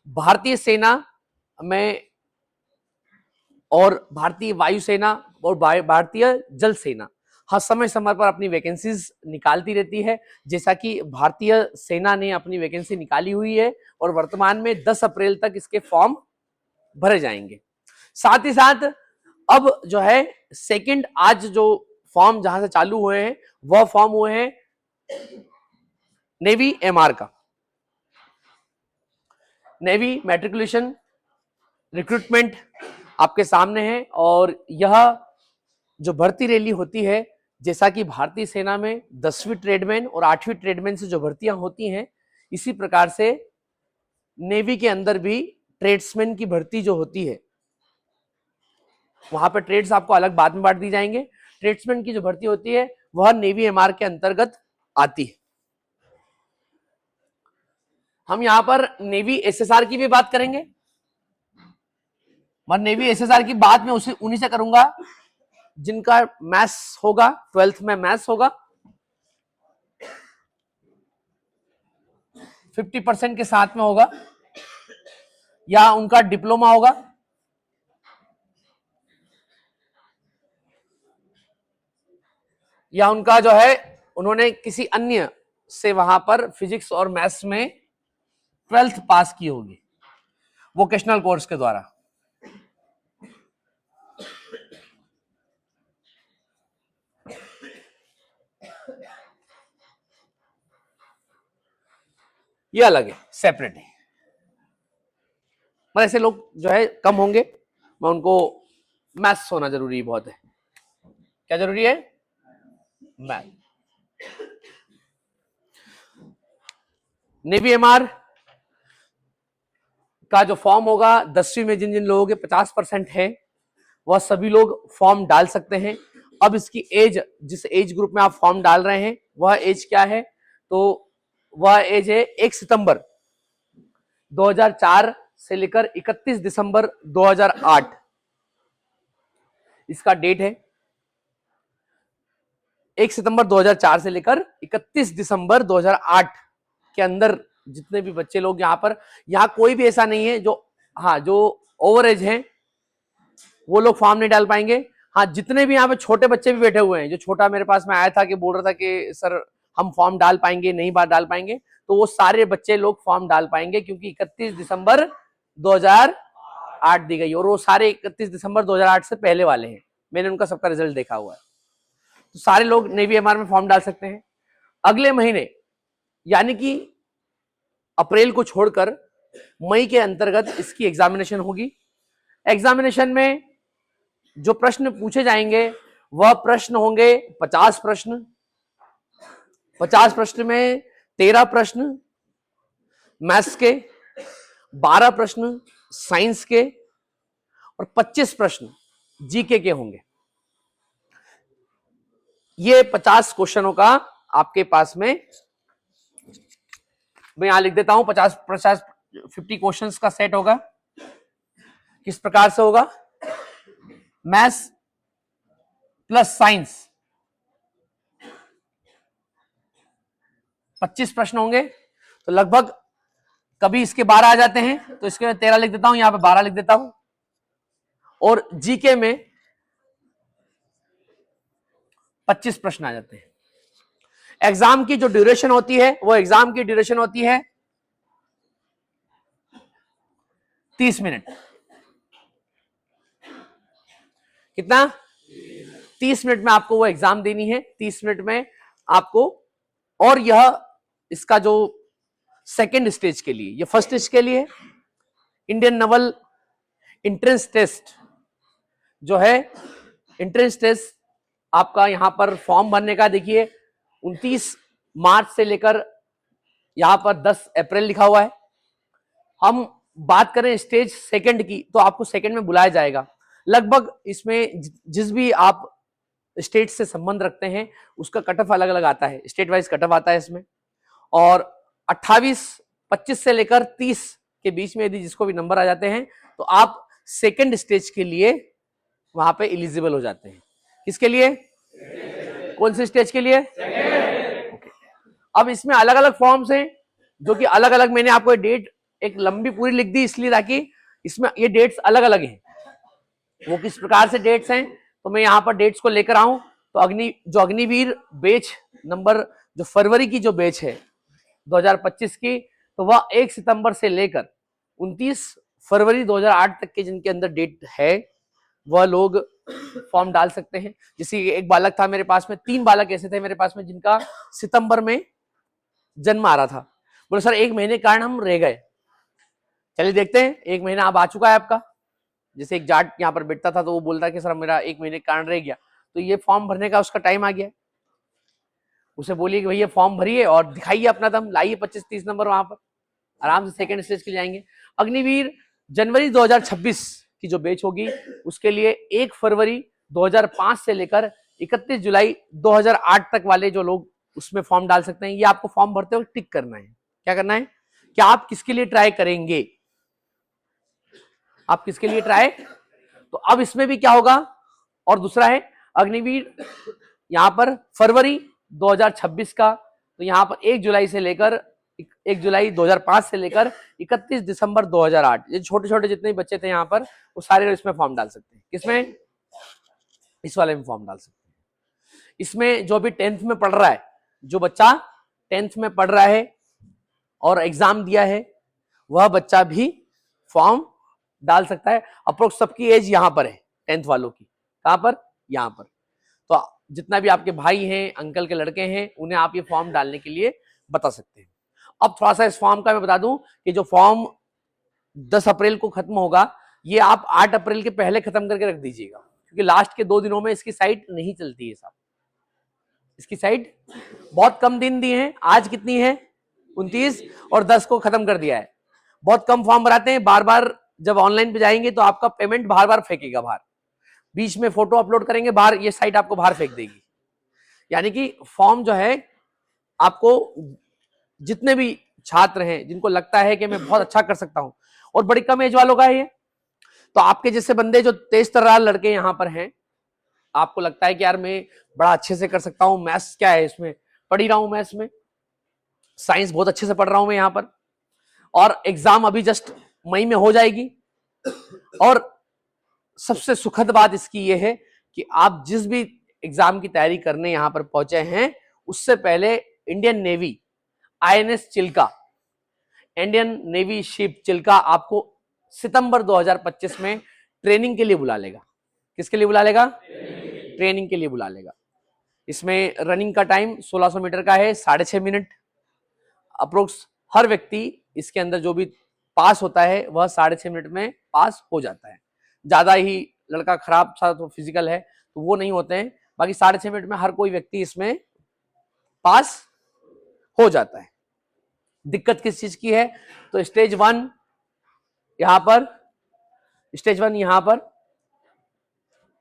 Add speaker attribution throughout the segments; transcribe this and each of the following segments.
Speaker 1: भारतीय सेना में और भारतीय वायुसेना और भारतीय जल सेना हर समय समय पर अपनी वैकेंसीज निकालती रहती है। जैसा कि भारतीय सेना ने अपनी वैकेंसी निकाली हुई है और वर्तमान में 10 अप्रैल तक इसके फॉर्म भरे जाएंगे। साथ ही साथ अब जो है सेकंड आज जो फॉर्म जहां से चालू हुए हैं वह फॉर्म हुए हैं नेवी एमआर का। नेवी मैट्रिकुलेशन रिक्रूटमेंट आपके सामने है और यह जो भर्ती रैली होती है, जैसा कि भारतीय सेना में 10वीं ट्रेडमैन और 8वीं ट्रेडमैन से जो भर्तियां होती हैं, इसी प्रकार से नेवी के अंदर भी ट्रेड्समैन की भर्ती जो होती है, वहां पर ट्रेड्स आपको अलग बाद में बांट दी जाएंगे। ट्रेड्समैन की जो भर्ती होती है वह नेवी एमआर के अंतर्गत आती है। हम यहां पर नेवी एसएसआर की भी बात करेंगे, मैं नेवी एसएसआर की बात में उन्हीं से करूंगा जिनका मैथ्स होगा, 12th में मैथ्स होगा, 50% के साथ में होगा, या उनका डिप्लोमा होगा, या उनका जो है उन्होंने किसी अन्य से वहां पर फिजिक्स और मैथ्स में 12th पास की होगी वोकेशनल कोर्स के द्वारा। ये अलग है, सेपरेट है। मतलब ऐसे लोग जो है कम होंगे, मैं उनको मैथ्स होना जरूरी बहुत है। क्या जरूरी है? मैथ। नेवी एमआर का जो फॉर्म होगा 10वीं में जिन जिन लोगों के 50% है वह सभी लोग फॉर्म डाल सकते हैं। अब इसकी एज, जिस एज ग्रुप में आप फॉर्म डाल रहे हैं वह एज क्या है? तो वह एज है 1 सितंबर 2004 से लेकर 31 दिसंबर 2008 इसका डेट है। 1 सितंबर 2004 से लेकर 31 दिसंबर 2008 के अंदर जितने भी बच्चे लोग यहाँ कोई भी ऐसा नहीं है जो ओवर एज हैं वो लोग फॉर्म नहीं डाल पाएंगे। हाँ, जितने भी यहाँ पे छोटे बच्चे भी बैठे हुए हैं, जो छोटा मेरे पास में आया था कि बोल रहा था कि सर हम फॉर्म डाल पाएंगे, नहीं बार डाल पाएंगे, तो वो सारे बच्चे लोग फॉर्म डाल पाएंगे क्योंकि 31 दिसंबर 2008 दी गई और वो सारे 31 दिसंबर 2008 से पहले वाले हैं। मैंने उनका सबका रिजल्ट देखा हुआ है। तो सारे लोग नेवी एमआर में फॉर्म डाल सकते हैं। अगले महीने यानी कि अप्रैल को छोड़कर मई के अंतर्गत इसकी एग्जामिनेशन होगी। एग्जामिनेशन में जो प्रश्न पूछे जाएंगे वह प्रश्न होंगे 50 प्रश्न। 50 प्रश्न में 13 प्रश्न मैथ्स के, 12 प्रश्न साइंस के और 25 प्रश्न जीके के होंगे। ये 50 क्वेश्चनों का आपके पास में मैं यहां लिख देता हूं 50 क्वेश्चंस का सेट होगा। किस प्रकार से होगा? मैथ्स प्लस साइंस 25 प्रश्न होंगे, तो लगभग कभी इसके 12 आ जाते हैं तो इसके मैं 13 लिख देता हूं, यहां पे 12 लिख देता हूं। और जीके में 25 प्रश्न आ जाते हैं। एग्जाम की जो ड्यूरेशन होती है वो एग्जाम की ड्यूरेशन होती है 30 मिनट। कितना? 30 मिनट में आपको वो एग्जाम देनी है। 30 मिनट में आपको, और यह इसका जो सेकेंड स्टेज के लिए, ये फर्स्ट स्टेज के लिए इंडियन नेवल एंट्रेंस टेस्ट जो है, एंट्रेंस टेस्ट आपका यहां पर फॉर्म भरने का देखिए 29 मार्च से लेकर यहां पर 10 अप्रैल लिखा हुआ है। हम बात करें स्टेज सेकंड की तो आपको सेकंड में बुलाया जाएगा। लगभग इसमें जिस भी आप स्टेट से संबंध रखते हैं उसका कट ऑफ अलग अलग आता है, स्टेट वाइज कट ऑफ आता है इसमें। और 25 से लेकर 30 के बीच में यदि जिसको भी नंबर आ जाते हैं तो आप सेकंड स्टेज के लिए वहां पे एलिजिबल हो जाते हैं। किसके लिए? कौन से स्टेज के लिए? अब इसमें अलग अलग फॉर्म्स हैं जो कि अलग अलग मैंने आपको डेट एक लंबी पूरी लिख दी इसलिए ताकि इसमें ये डेट्स अलग अलग हैं, वो किस प्रकार से डेट्स हैं, तो मैं यहाँ पर डेट्स को लेकर आऊं। तो अग्निवीर बैच नंबर, जो फरवरी की जो बैच है 2025 की, तो वह 1 सितंबर से लेकर 29 फरवरी 2008 तक के जिनके अंदर डेट है वह लोग फॉर्म डाल सकते हैं। जैसे एक बालक था मेरे पास में, 3 बालक ऐसे थे मेरे पास में जिनका सितंबर में जन्म आ रहा था। बोले सर 1 महीने कारण हम रह गए। चलिए देखते हैं, 1 महीना अब आ चुका है आपका। जैसे एक जाट यहाँ पर बैठता था तो वो बोलता कि सर मेरा 1 महीने कारण रह गया, तो ये फॉर्म भरने का उसका टाइम आ गया। उसे बोलिए कि भैया फॉर्म भरिए और दिखाइए अपना दम, लाइए 25-30 नंबर, वहां पर आराम से सेकंड स्टेज के लिए जाएंगे। अग्निवीर जनवरी 2026 की जो बैच होगी उसके लिए 1 फरवरी 2005 से लेकर 31 जुलाई 2008 तक वाले जो लोग उसमें फॉर्म डाल सकते हैं। ये आपको फॉर्म भरते वक्त टिक करना है। क्या करना है कि आप किसके लिए ट्राई करेंगे, आप किसके लिए ट्राई। तो अब इसमें भी क्या होगा, और दूसरा है अग्निवीर यहां पर फरवरी 2026 का, तो यहां पर 1 जुलाई से लेकर 1 जुलाई 2005 से लेकर 31 दिसंबर 2008, ये छोटे छोटे जितने बच्चे थे यहाँ पर वो सारे इसमें फॉर्म डाल सकते हैं। किसमें, इस वाले में फॉर्म डाल सकते हैं। इसमें जो भी 10th में पढ़ रहा है, जो बच्चा 10th में पढ़ रहा है और एग्जाम दिया है, वह बच्चा भी फॉर्म डाल सकता है। अप्रोक्स सबकी एज यहाँ पर है 10th वालों की, कहां पर, यहाँ पर। तो जितना भी आपके भाई हैं, अंकल के लड़के हैं, उन्हें आप ये फॉर्म डालने के लिए बता सकते हैं। अब थोड़ा सा इस फॉर्म का मैं बता दूं कि जो फॉर्म 10 अप्रैल को खत्म होगा, ये आप 8 अप्रैल के पहले खत्म करके रख दीजिएगा, क्योंकि लास्ट के 2 दिनों में इसकी साइट नहीं चलती है साहब। इसकी साइट बहुत कम दिन दिए हैं, आज कितनी है 29 और 10 को खत्म कर दिया है। बहुत कम फॉर्म भराते हैं, बार बार जब ऑनलाइन पे जाएंगे तो आपका पेमेंट बार बार फेंकेगा बाहर, बीच में फोटो अपलोड करेंगे बाहर, ये साइट आपको बाहर फेंक देगी। यानी कि फॉर्म जो है आपको, जितने भी छात्र हैं जिनको लगता है कि मैं बहुत अच्छा कर सकता हूं, और बड़ी कम एज वालों का है ये, तो आपके जैसे बंदे जो तेज तर्रार लड़के यहां पर हैं, आपको लगता है कि यार मैं बड़ा अच्छे से कर सकता हूं, मैथ्स क्या है इसमें पढ़ ही रहा हूं, मैथ्स में साइंस बहुत अच्छे से पढ़ रहा हूं मैं यहाँ पर, और एग्जाम अभी जस्ट मई में हो जाएगी। और सबसे सुखद बात इसकी ये है कि आप जिस भी एग्जाम की तैयारी करने यहां पर पहुंचे हैं, उससे पहले Indian Navy INS Chilka, Indian Navy ship Chilka आपको सितंबर 2025 में ट्रेनिंग के लिए बुला लेगा। किसके लिए बुला लेगा, ट्रेनिंग के लिए बुला लेगा। इसमें रनिंग का टाइम 1600 मीटर का है, 6.5 मिनट अप्रोक्स। हर व्यक्ति इसके अंदर जो भी पास होता है वह 6.5 मिनट में पास हो जाता है। ज्यादा ही लड़का खराब सा तो फिजिकल है तो वो नहीं होते हैं, बाकी 6.5 मिनट में हर कोई व्यक्ति इसमें पास हो जाता है। दिक्कत किस चीज की है, तो स्टेज 1 यहां पर, स्टेज 1 यहां पर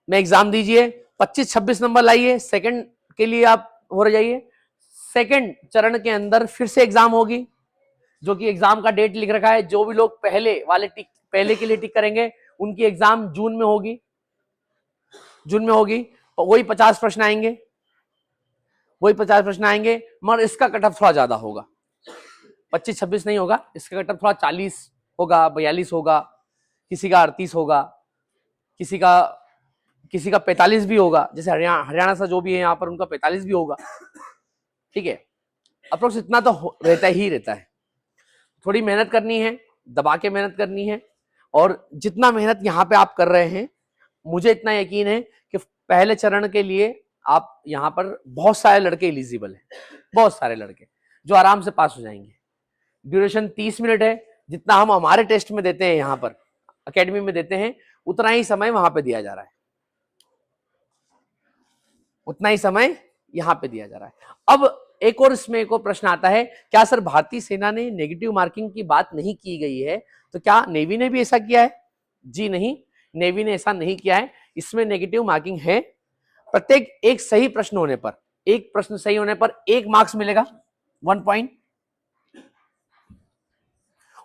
Speaker 1: में एग्जाम दीजिए, 25-26 नंबर लाइए, सेकंड के लिए आप हो जाइए। सेकंड चरण के अंदर फिर से एग्जाम होगी, जो कि एग्जाम का डेट लिख रखा है। जो भी लोग पहले वाले टिक, पहले के लिए टिक करेंगे, उनकी एग्जाम जून में होगी, जून में होगी। वही 50 प्रश्न आएंगे, वही 50 प्रश्न आएंगे, मगर इसका कट ऑफ थोड़ा ज्यादा होगा, 25-26 नहीं होगा, इसका कट ऑफ थोड़ा 40 होगा, 42 होगा, किसी का 38 होगा, किसी का 45 भी होगा। जैसे हरियाणा से जो भी है यहाँ पर उनका 45 भी होगा, ठीक है। अप्रोक्स इतना तो रहता ही रहता है। थोड़ी मेहनत करनी है, दबा के मेहनत करनी है, और जितना मेहनत यहाँ पे आप कर रहे हैं, मुझे इतना यकीन है कि पहले चरण के लिए आप यहाँ पर बहुत सारे लड़के एलिजिबल हैं, बहुत सारे लड़के जो आराम से पास हो जाएंगे। ड्यूरेशन 30 मिनट है, जितना हम हमारे टेस्ट में देते हैं यहाँ पर एकेडमी में देते हैं, उतना ही समय वहां पे दिया जा रहा है, उतना ही समय यहाँ पे दिया जा रहा है। अब एक और इसमें एक और प्रश्न आता है, क्या सर भारतीय सेना ने नेगेटिव मार्किंग की बात नहीं की गई है, तो क्या नेवी ने भी ऐसा किया है? जी नहीं, नेवी ने ऐसा नहीं किया है। इसमें नेगेटिव मार्किंग है। प्रत्येक एक सही प्रश्न होने पर, एक प्रश्न सही होने पर 1 मार्क्स मिलेगा, 1 पॉइंट,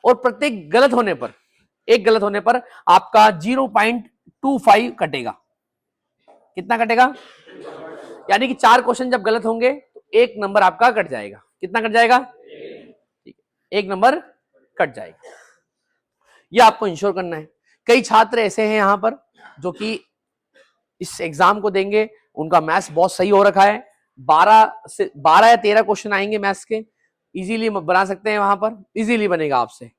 Speaker 1: और प्रत्येक गलत होने पर, एक गलत होने पर आपका 0.25 कटेगा। कितना कटेगा? यानी कि 4 क्वेश्चन जब गलत होंगे तो 1 नंबर आपका कट जाएगा। कितना कट जाएगा? ठीक है, 1 नंबर कट जाएगा। ये आपको इंश्योर करना है। कई छात्र ऐसे हैं यहाँ पर जो कि इस एग्जाम को देंगे, उनका मैथ्स बहुत सही हो रखा है, 12 या 13 क्वेश्चन आएंगे मैथ्स के, इजीली बना सकते हैं, वहां पर इजीली बनेगा आपसे।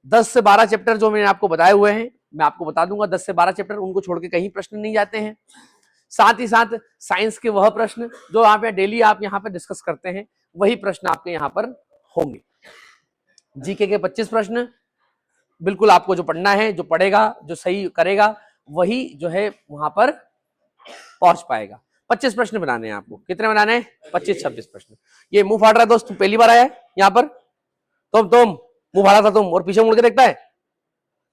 Speaker 1: 10 से 12 चैप्टर जो मैंने आपको बताए हुए हैं, मैं आपको बता दूंगा, 10 से 12 चैप्टर, उनको छोड़ के कहीं प्रश्न नहीं जाते हैं। साथ ही साथ साइंस के वह प्रश्न जो यहाँ पे डेली आप यहाँ पे डिस्कस करते हैं, वही प्रश्न आपके यहाँ पर होंगे। जीके के 25 प्रश्न, बिल्कुल आपको जो पढ़ना है, जो पढ़ेगा, जो सही करेगा, वही जो है वहां पर पहुंच पाएगा। 25 प्रश्न बनाने हैं आपको। कितने बनाने हैं? 25-26 प्रश्न। ये मुंह फाड़ रहा है दोस्त, तू पहली बार आया है यहाँ पर? तुम मुंह फाड़ा था तुम, और पीछे मुड़ के देखता है।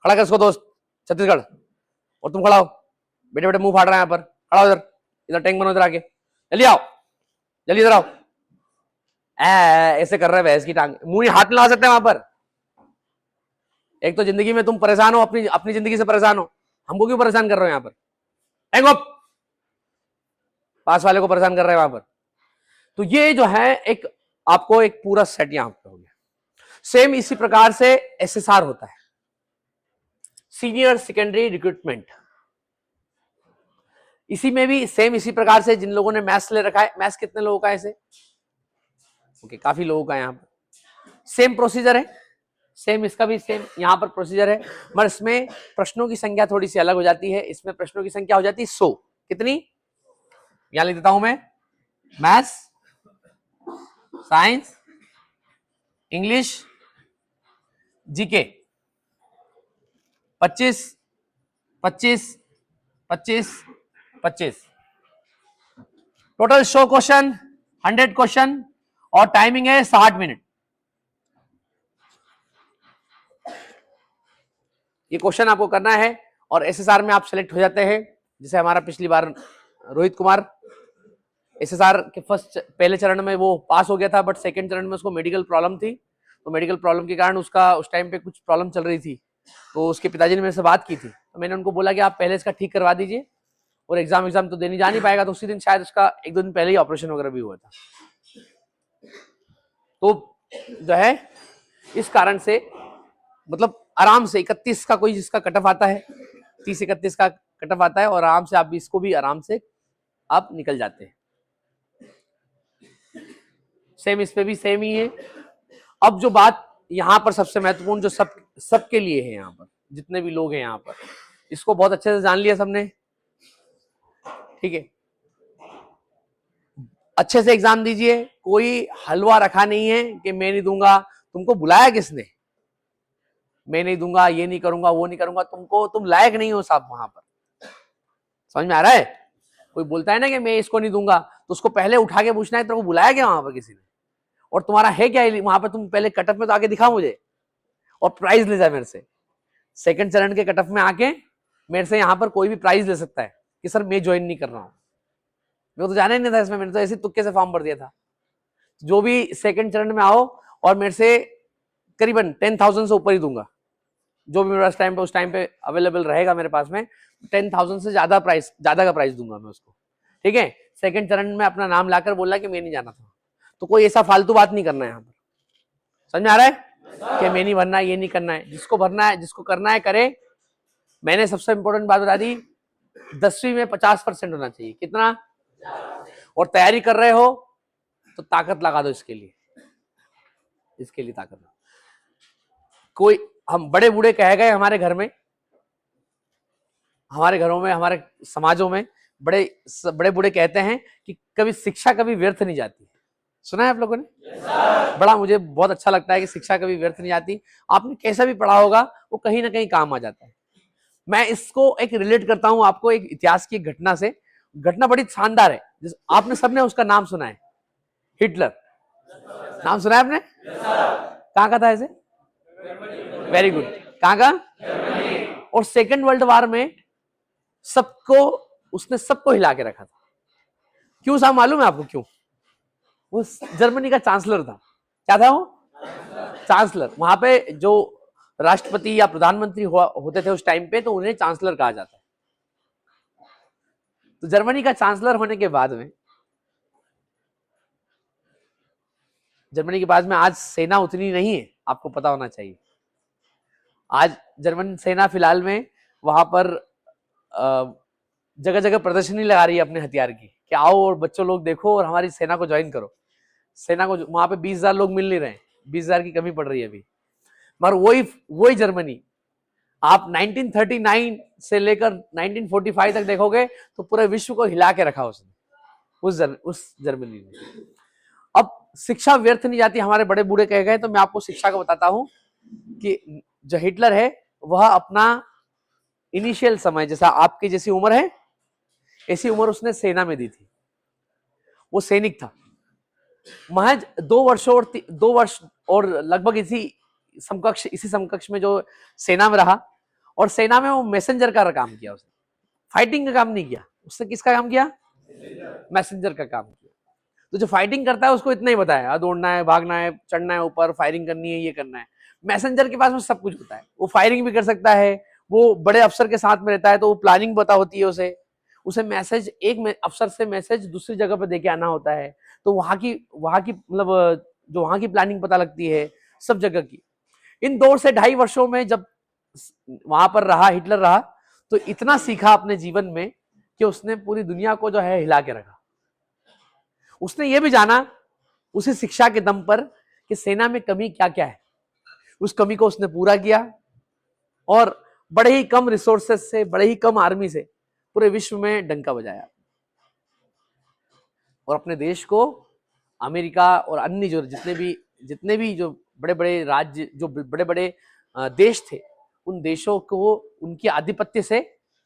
Speaker 1: खड़ा कर इसको दोस्त, छत्तीसगढ़। और तुम खड़ा हो, बेटे बेटे मुंह फाड़ रहा है यहाँ पर, खड़ा हो इधर, इधर टैंक बनो, इधर आके, जल्दी आओ, जल्दी इधर आओ। ऐसे कर रहे बहस की टांग, मुंह हाथ लगा सकते हैं वहां पर। एक तो जिंदगी में तुम परेशान हो, अपनी जिंदगी से परेशान हो, हमको क्यों परेशान कर रहे हो यहाँ पर? टैंक अप, पास वाले को परेशान कर रहे हैं वहां पर। तो ये जो है एक आपको एक पूरा सेट यहां पे हो गया। सेम इसी प्रकार से एसएसआर होता है, सीनियर सेकेंडरी रिक्रूटमेंट। इसी में भी सेम इसी प्रकार से, जिन लोगों ने मैथ्स ले रखा है, मैथ्स कितने लोगों का है ऐसे? ओके, काफी लोगों का यहाँ पर सेम प्रोसीजर है, सेम इसका भी सेम यहाँ पर प्रोसीजर है, मगर इसमें प्रश्नों की संख्या थोड़ी सी अलग हो जाती है। इसमें प्रश्नों की संख्या हो जाती है 100। कितनी? यहां लिख देता हूं मैं, maths, science, English, GK 25, 25, 25, 25, total 100 question, 100 question, और टाइमिंग है 60 मिनट। ये क्वेश्चन आपको करना है और एसएसआर में आप सेलेक्ट हो जाते हैं। जैसे हमारा पिछली बार रोहित कुमार एसएसआर के पहले चरण में वो पास हो गया था, बट सेकंड चरण में उसको मेडिकल प्रॉब्लम थी, तो मेडिकल प्रॉब्लम के कारण उसका उस टाइम पे कुछ प्रॉब्लम चल रही थी, तो उसके पिताजी ने मेरे से बात की थी, तो मैंने उनको बोला कि आप पहले इसका ठीक करवा दीजिए, और एग्जाम तो देने जा नहीं पाएगा। तो उसी दिन शायद उसका 1-2 दिन पहले ही ऑपरेशन वगैरह भी हुआ था। तो जो है इस कारण से मतलब आराम से 31 का कोई जिसका कट ऑफ आता है, 30-31 का कट ऑफ आता है, और आराम से आप इसको भी आराम से आप निकल जाते हैं। सेम इस पे भी सेम ही है। अब जो बात यहाँ पर सबसे महत्वपूर्ण, जो सबके लिए है, यहाँ पर जितने भी लोग हैं यहाँ पर, इसको बहुत अच्छे से जान लिया सबने, ठीक है? अच्छे से एग्जाम दीजिए, कोई हलवा रखा नहीं है कि मैं नहीं दूंगा। तुमको बुलाया किसने? मैं नहीं दूंगा, ये नहीं करूंगा, वो नहीं करूंगा, तुम लायक नहीं हो साहब वहां पर। समझ में आ रहा है? कोई बोलता है ना कि मैं इसको नहीं दूंगा, तो उसको पहले उठा के पूछना है तेरे को बुलाया क्या वहां पर किसी ने, और तुम्हारा है क्या वहां पर? तुम पहले कटअप में तो आके दिखा मुझे, और प्राइज ले जाए मेरे से। सेकंड चरण के कटअप में आके मेरे से यहाँ पर कोई भी प्राइज ले सकता है कि सर मैं ज्वाइन नहीं कर रहा हूँ, मेरे को तो जाना ही नहीं था इसमें, मैंने तो ऐसे तुक्के से फॉर्म भर दिया था। जो भी सेकंड चरण में आओ, और मेरे से करीबन 10,000 से ऊपर ही दूंगा, जो भी मेरे पास टाइम पे उस टाइम पे अवेलेबल रहेगा मेरे पास में, 10,000 से ज्यादा का प्राइस दूंगा मैं उसको, ठीक है? सेकंड चरण में अपना नाम लाकर बोलना कि मैं नहीं जाना था। तो कोई ऐसा फालतू बात नहीं करना है यहाँ पर। समझ में आ रहा है कि मैं नहीं भरना, ये नहीं करना है। जिसको भरना है, जिसको करना है करे। मैंने सबसे इंपॉर्टेंट बात बता दी, 10वीं में 50% होना चाहिए। कितना? और तैयारी कर रहे हो तो ताकत लगा दो इसके लिए, ताकत। कोई हम बड़े बूढ़े कह गए हमारे घर में, हमारे घरों में, हमारे समाजों में बड़े बूढ़े कहते हैं कि कभी शिक्षा कभी व्यर्थ नहीं जाती। सुना है आप लोगों ने? बड़ा मुझे बहुत अच्छा लगता है कि शिक्षा कभी व्यर्थ नहीं जाती। आपने कैसा भी पढ़ा होगा, वो कहीं ना कहीं काम आ जाता है। मैं इसको एक रिलेट करता हूं आपको एक इतिहास की घटना से। घटना बड़ी शानदार है, आपने सबने उसका नाम सुना है, हिटलर। नाम सुना है आपने? कहां का था ऐसे? Very good. कहां का? और सेकेंड वर्ल्ड वॉर में उसने सबको हिला के रखा था। क्यों साहब, मालूम है आपको क्यों? वो जर्मनी का चांसलर था। क्या था वो? चांसलर। वहां पे जो राष्ट्रपति या प्रधानमंत्री होते थे उस टाइम पे, तो उन्हें चांसलर कहा जाता है। तो जर्मनी का चांसलर होने के बाद में, जर्मनी के पास में आज सेना उतनी नहीं है, आपको पता होना चाहिए। आज जर्मन सेना फिलहाल में वहां पर जगह जगह प्रदर्शनी लगा रही है अपने हथियार की कि आओ और बच्चों लोग देखो और हमारी सेना को ज्वाइन करो। सेना को वहां पे 20,000 लोग मिल नहीं रहे हैं, 20,000 की कमी पड़ रही है अभी। मगर वही वही जर्मनी आप 1939 से लेकर 1945 तक देखोगे तो पूरे विश्व को हिला के रखा उसने, उस जर्मनी ने। अब शिक्षा व्यर्थ नहीं जाती, हमारे बड़े बूढ़े कह गए, तो मैं आपको शिक्षा का बताता हूं कि जो हिटलर है वह अपना इनिशियल समय, जैसा आपकी जैसी उम्र है ऐसी उम्र उसने सेना में दी थी। वो सैनिक था, महज 2 वर्ष और लगभग इसी समकक्ष में जो सेना में रहा, और सेना में वो मैसेंजर का काम किया। उसने फाइटिंग का काम नहीं किया, उसने किसका काम किया? मैसेंजर का काम किया। तो जो फाइटिंग करता है उसको इतना ही बताया, दौड़ना है, भागना है, चढ़ना है ऊपर, फायरिंग करनी है, ये करना है। मैसेंजर के पास में सब कुछ होता है, वो फायरिंग भी कर सकता है, वो बड़े अफसर के साथ में रहता है तो वो प्लानिंग पता होती है उसे। उसे मैसेज एक अफसर से मैसेज दूसरी जगह पर देके आना होता है, तो वहां की मतलब जो वहां की प्लानिंग पता लगती है सब जगह की। इन 2 से 2.5 वर्षों में जब वहां पर रहा, हिटलर रहा, तो इतना सीखा अपने जीवन में कि उसने पूरी दुनिया को जो है हिला के रखा। उसने ये भी जाना उसी शिक्षा के दम पर कि सेना में कमी क्या क्या है, उस कमी को उसने पूरा किया और बड़े ही कम रिसोर्सेस से, बड़े ही कम आर्मी से पूरे विश्व में डंका बजाया और अपने देश को अमेरिका और अन्य जो जितने भी जो बड़े बड़े राज्य, जो बड़े बड़े देश थे, उन देशों को उनकी आधिपत्य से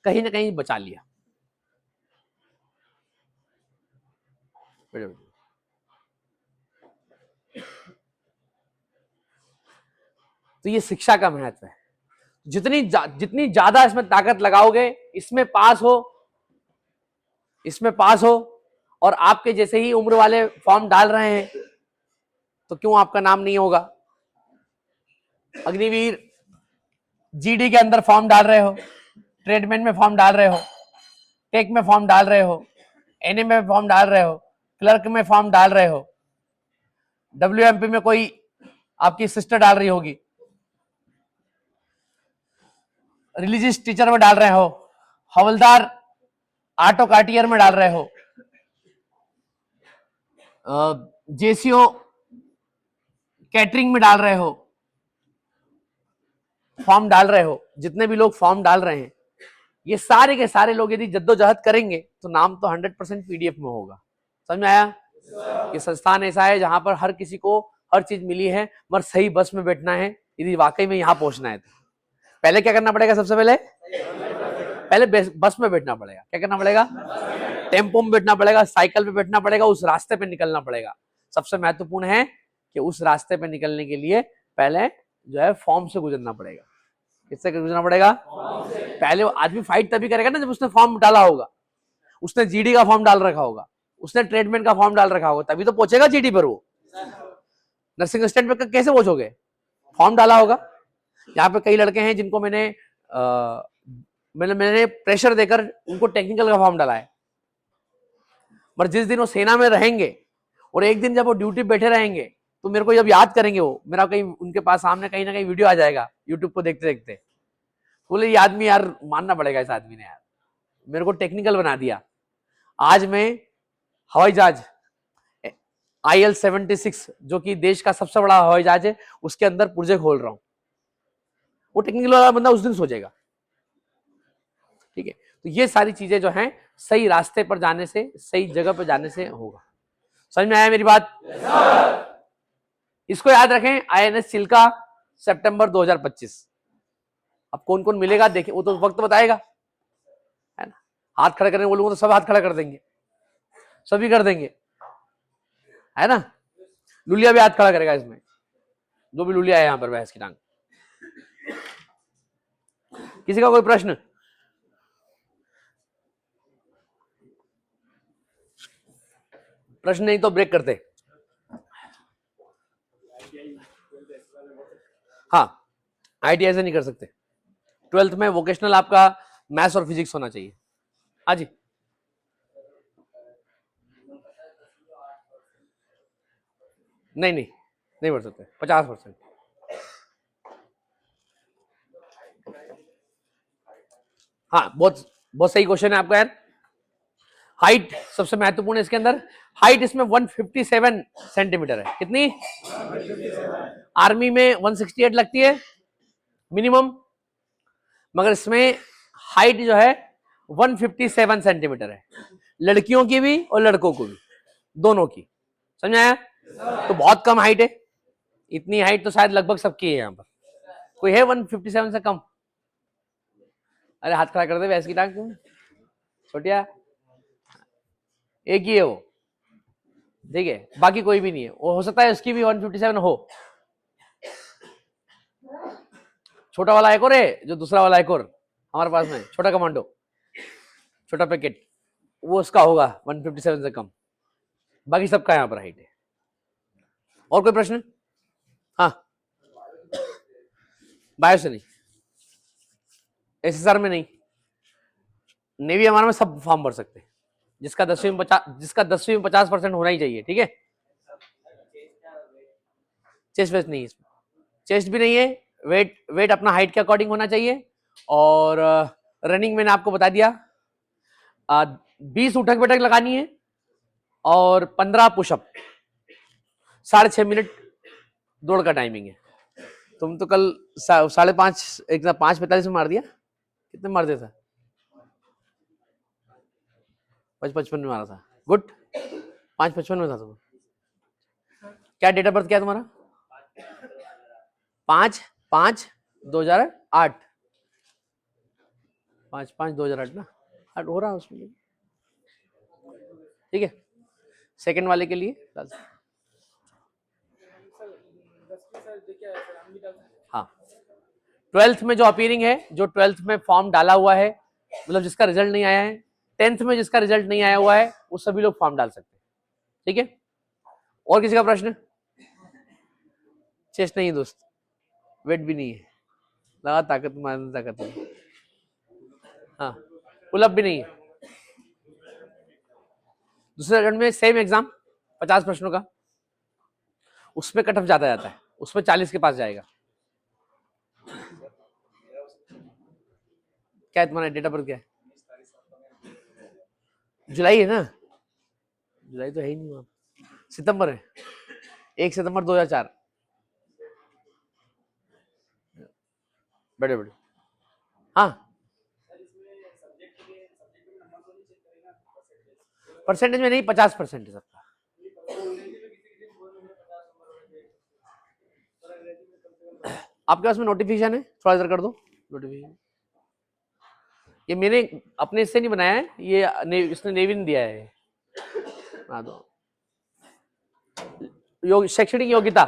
Speaker 1: कहीं ना कहीं बचा लिया। तो ये शिक्षा का महत्व है। जितनी ज्यादा इसमें ताकत लगाओगे, इसमें पास हो और आपके जैसे ही उम्र वाले फॉर्म डाल रहे हैं तो क्यों आपका नाम नहीं होगा? अग्निवीर जीडी के अंदर फॉर्म डाल रहे हो, ट्रेडमैन में फॉर्म डाल रहे हो, टेक में फॉर्म डाल रहे हो, एनए में फॉर्म डाल रहे हो, क्लर्क में फॉर्म डाल रहे हो, डब्ल्यूएमपी में कोई आपकी सिस्टर डाल रही होगी, रिलीजियस टीचर में डाल रहे हो, हवलदार ऑटो कार्टियर में डाल रहे हो, जेसीओ कैटरिंग में डाल रहे हो, फॉर्म डाल रहे हो। जितने भी लोग फॉर्म डाल रहे हैं, ये सारे के सारे लोग यदि जद्दोजहद करेंगे तो नाम तो 100% पीडीएफ में होगा। समझ में आया? ये संस्थान ऐसा है जहां पर हर किसी को हर चीज मिली है, मगर सही बस में बैठना है यदि वाकई में यहां पहुंचना है तो पहले क्या करना पड़ेगा? सबसे पहले बस में बैठना पड़ेगा। क्या करना पड़ेगा? टेम्पो में बैठना पड़ेगा, साइकिल पे बैठना पड़ेगा, उस रास्ते पे निकलना पड़ेगा। सबसे महत्वपूर्ण है कि उस रास्ते पे निकलने के लिए पहले जो है फॉर्म से गुजरना पड़ेगा। किससे गुजरना पड़ेगा? पहले आदमी फाइट तभी करेगा ना जब उसने फॉर्म डाला होगा, उसने जीडी का फॉर्म डाल रखा होगा, उसने ट्रेडमेंट का फॉर्म डाल रखा होगा, तभी तो पहुंचेगा जीडी पर। वो नर्सिंग असिस्टेंट पे कैसे पहुंचोगे? फॉर्म डाला होगा। यहाँ पे कई लड़के हैं जिनको मैंने प्रेशर देकर उनको टेक्निकल का फॉर्म डाला है, पर जिस दिन वो सेना में रहेंगे और एक दिन जब वो ड्यूटी बैठे रहेंगे तो मेरे को जब याद करेंगे, वो मेरा कहीं उनके पास सामने कहीं ना कहीं वीडियो आ जाएगा यूट्यूब को देखते देखते, बोले ये आदमी यार, मानना पड़ेगा इस आदमी ने यार मेरे को टेक्निकल बना दिया। आज मैं हवाई जहाज IL-76 जो कि देश का सबसे बड़ा हवाई जहाज है, उसके अंदर पुर्जे खोल रहा हूं। वो टेक्निकल वाला बंदा उस दिन सोचेगा। ठीक है, तो ये सारी चीजें जो हैं सही रास्ते पर जाने से, सही जगह पर जाने से होगा। समझ में आया मेरी बात? इसको याद रखें, INS चिल्का सितंबर 2025। अब कौन कौन मिलेगा देखिए, वो तो वक्त बताएगा, है ना। हाथ खड़े करने बोलूंगा तो सब हाथ खड़ा कर देंगे, सभी कर देंगे, है ना। लुलिया भी हाथ खड़ा करेगा इसमें, जो भी लुलिया है यहां पर भैंस की टांग। किसी का कोई प्रश्न? प्रश्न नहीं तो ब्रेक करते। हाँ, ITI से नहीं कर सकते। 12th में वोकेशनल आपका मैथ्स और फिजिक्स होना चाहिए। हाँ जी, नहीं नहीं नहीं बढ़ सकते, 50%। हाँ, बहुत बहुत सही क्वेश्चन है आपका यार। हाइट सबसे महत्वपूर्ण है इसके अंदर। हाइट इसमें 157 सेंटीमीटर है। कितनी? आर्मी में 168 लगती है मिनिमम, मगर इसमें हाइट जो है 157 सेंटीमीटर है, लड़कियों की भी और लड़कों को भी, दोनों की। समझ आया? तो बहुत कम हाइट है। इतनी हाइट तो शायद लगभग सबकी है यहाँ पर। कोई है 157 से कम? अरे हाथ खड़ा कर दे वैसे की टांग तुम छोटिया, एक ही है वो, ठीक है, बाकी कोई भी नहीं है। वो हो सकता है उसकी भी 157 हो। छोटा वाला एक और है, जो दूसरा वाला एक और हमारे पास में छोटा कमांडो, छोटा पैकेट, वो उसका होगा 157 से कम। बाकी सबका यहाँ पर हाइट है। और कोई प्रश्न? हाँ, बायो से नहीं, एसएसआर में नहीं, नेवी हमारे में सब फॉर्म भर सकते हैं, जिसका 10वीं में 50% होना ही चाहिए। ठीक है, चेस्ट वेस्ट नहीं है इसमें, चेस्ट भी नहीं है। वेट अपना हाइट के अकॉर्डिंग होना चाहिए। और रनिंग मैंने आपको बता दिया, 20 उठक बैठक लगानी है और 15 पुशअप, 6.5 मिनट दौड़ का टाइमिंग है। तुम तो कल 5:30 एक 5:45 में मार दिया। कितने मार दिया था? 5:55 में मारा था। गुड, 5:55 में था तुम। क्या डेट ऑफ बर्थ क्या है तुम्हारा? 5/5/2008। 5/5/2008 ना, 8 हो रहा है उसमें। ठीक है, सेकंड वाले के लिए हाँ, 12th में जो अपीयरिंग है, जो 12th में फॉर्म डाला हुआ है, मतलब जिसका रिजल्ट नहीं आया है, 10th में जिसका रिजल्ट नहीं आया हुआ है, वो सभी लोग फॉर्म डाल सकते हैं। ठीक है, और किसी का प्रश्न? चेस्ट नहीं दोस्त, वेट भी नहीं है, लगा ताकत मारने ताकत नहीं। हाँ, पुलअप भी नहीं है। दूसरे राउंड में सेम एग्जाम 50 प्रश्नों का, उसमें कट ऑफ ज्यादा जाता है, उसमें 40 के पास जाएगा। क्या है तुम्हारा डेट ऑफ बर्थ? क्या है? जुलाई है ना? जुलाई तो है ही नहीं वहां, सितंबर है। 1 सितंबर 2004। बड़े बड़े, हाँ, परसेंटेज में नहीं, 50% है सबका। आपके पास में नोटिफिकेशन है, थोड़ा इधर कर दो नोटिफिकेशन। ये मैंने अपने इससे नहीं बनाया है, ये इसने नेवी ने दिया है। बना दो। शैक्षणिक योग्यता,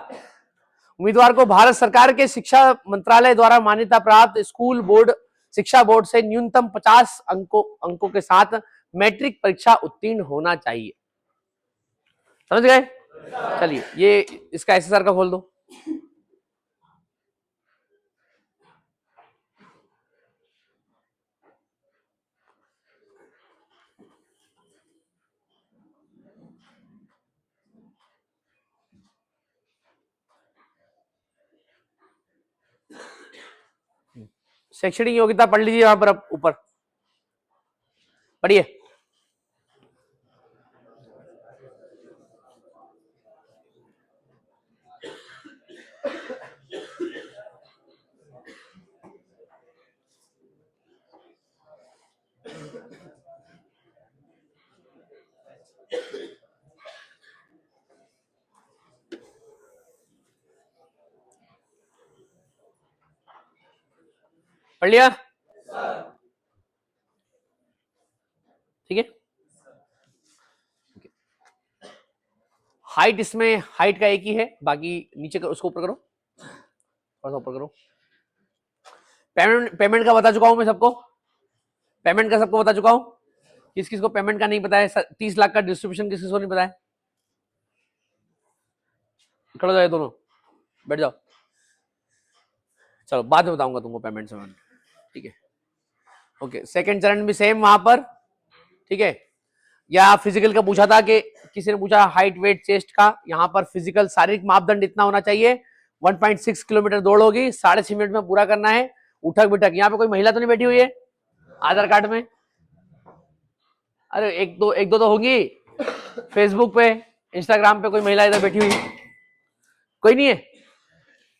Speaker 1: उम्मीदवार को भारत सरकार के शिक्षा मंत्रालय द्वारा मान्यता प्राप्त स्कूल बोर्ड शिक्षा बोर्ड से न्यूनतम 50 अंकों के साथ मैट्रिक परीक्षा उत्तीर्ण होना चाहिए। समझ गए? चलिए, ये इसका एसएसआर का खोल दो। शैक्षणिक योग्यता पढ़ लीजिए, वहां पर ऊपर पढ़िए। पढ़ लिया? ठीक है, हाइट इसमें हाइट का एक ही है, बाकी नीचे उसको ऊपर करो, थोड़ा सा ऊपर करो। पेमेंट का बता चुका हूं मैं सबको, पेमेंट का सबको बता चुका हूं। किस किस को पेमेंट का नहीं पता है? 30 लाख का डिस्ट्रीब्यूशन किस किस को नहीं पता है? खड़े जाओ दोनों, बैठ जाओ। चलो बाद में बताऊंगा तुमको पेमेंट से। ठीक है, ओके। सेकंड चरण भी सेम वहां पर। ठीक है, या फिजिकल का पूछा था कि किसी ने पूछा हाइट वेट चेस्ट का, यहाँ पर फिजिकल शारीरिक मापदंड इतना होना चाहिए, 1.6 किलोमीटर दौड़ होगी, 6.5 मिनट में पूरा करना है। उठक बिठक, यहाँ पे कोई महिला तो नहीं बैठी हुई है आधार कार्ड में? अरे एक दो तो होगी। फेसबुक पे, इंस्टाग्राम पे कोई महिला इधर बैठी हुई? कोई नहीं है?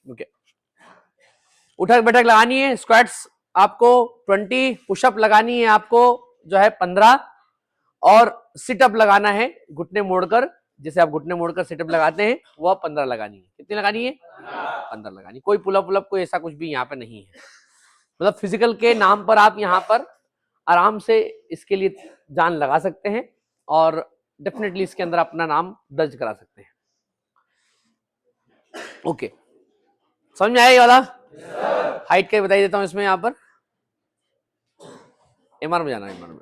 Speaker 1: ओके। उठक बैठक लगानी है, स्क्वाट्स आपको 20, पुशअप लगानी है आपको जो है 15, और सिटअप लगाना है घुटने मोड़कर, जैसे आप घुटने मोड़कर सिटअप लगाते हैं वो आप 15 लगानी है। कितनी लगानी है? 15 लगानी। कोई पुलअप पुलअप कोई ऐसा कुछ भी यहाँ पे नहीं है, मतलब फिजिकल के नाम पर आप यहाँ पर आराम से इसके लिए जान लगा सकते हैं और डेफिनेटली इसके अंदर अपना नाम दर्ज करा सकते हैं। ओके, समझ में आया ये वाला? हाइट का बता देता हूं इसमें, यहाँ पर एमआर में जाना है, एमआर में